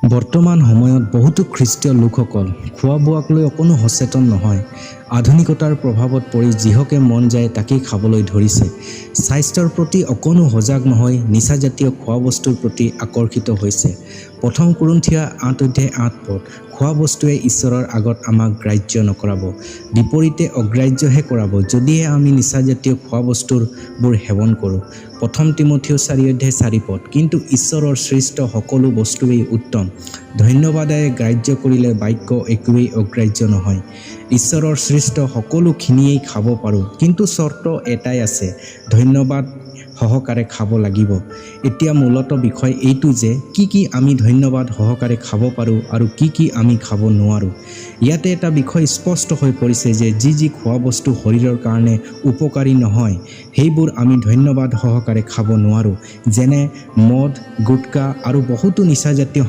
বৰ্তমান সময়ত বহুতো খ্ৰীষ্টীয় লোকসকল খোৱা বোৱাক লৈ অকণো সচেতন নহয়। আধুনিকতাৰ প্ৰভাৱত পৰি যিহকে মন যায় তাকেই খাবলৈ ধৰিছে। স্বাস্থ্যৰ প্ৰতি অকণো সজাগ নহয়, নিচাজাতীয় খোৱা বস্তুৰ প্ৰতি আকৰ্ষিত হৈছে। প্ৰথম কোৰিন্থিয়া 8:8 পদ, খোৱা বস্তুৱে ঈশ্বৰৰ আগত আমাক গ্ৰাহ্য নকৰাব, বিপৰীতে অগ্ৰাহ্যহে কৰাব, যদিহে আমি নিচাজাতীয় খোৱা বস্তুবোৰ সেৱন কৰোঁ। প্ৰথম তিমথিয় 4:4 পদ, কিন্তু ঈশ্বৰৰ সৃষ্ট সকলো বস্তুৱেই উত্তম, ধন্যবাদেৰে গ্ৰাহ্য কৰিলে বাক্য একোৱেই অগ্ৰাহ্য নহয়। ঈশ্বৰৰ সৃষ্ট সকলোখিনিয়েই খাব পাৰোঁ, কিন্তু চৰ্ত এটাই আছে, ধন্যবাদ সহকাৰে খাব লাগিব। এতিয়া মূলত বিষয় এইটো যে কি আমি ধন্যবাদ সহকাৰে খাব পাৰোঁ আৰু কি আমি খাব নোৱাৰোঁ। ইয়াতে এটা বিষয় স্পষ্ট হৈ পৰিছে যে যি খোৱা বস্তু শৰীৰৰ কাৰণে উপকাৰী নহয় সেইবোৰ আমি ধন্যবাদ সহকাৰে খাব নোৱাৰোঁ, যেনে মদ, গুটকা আৰু বহুতো নিচাজাতীয়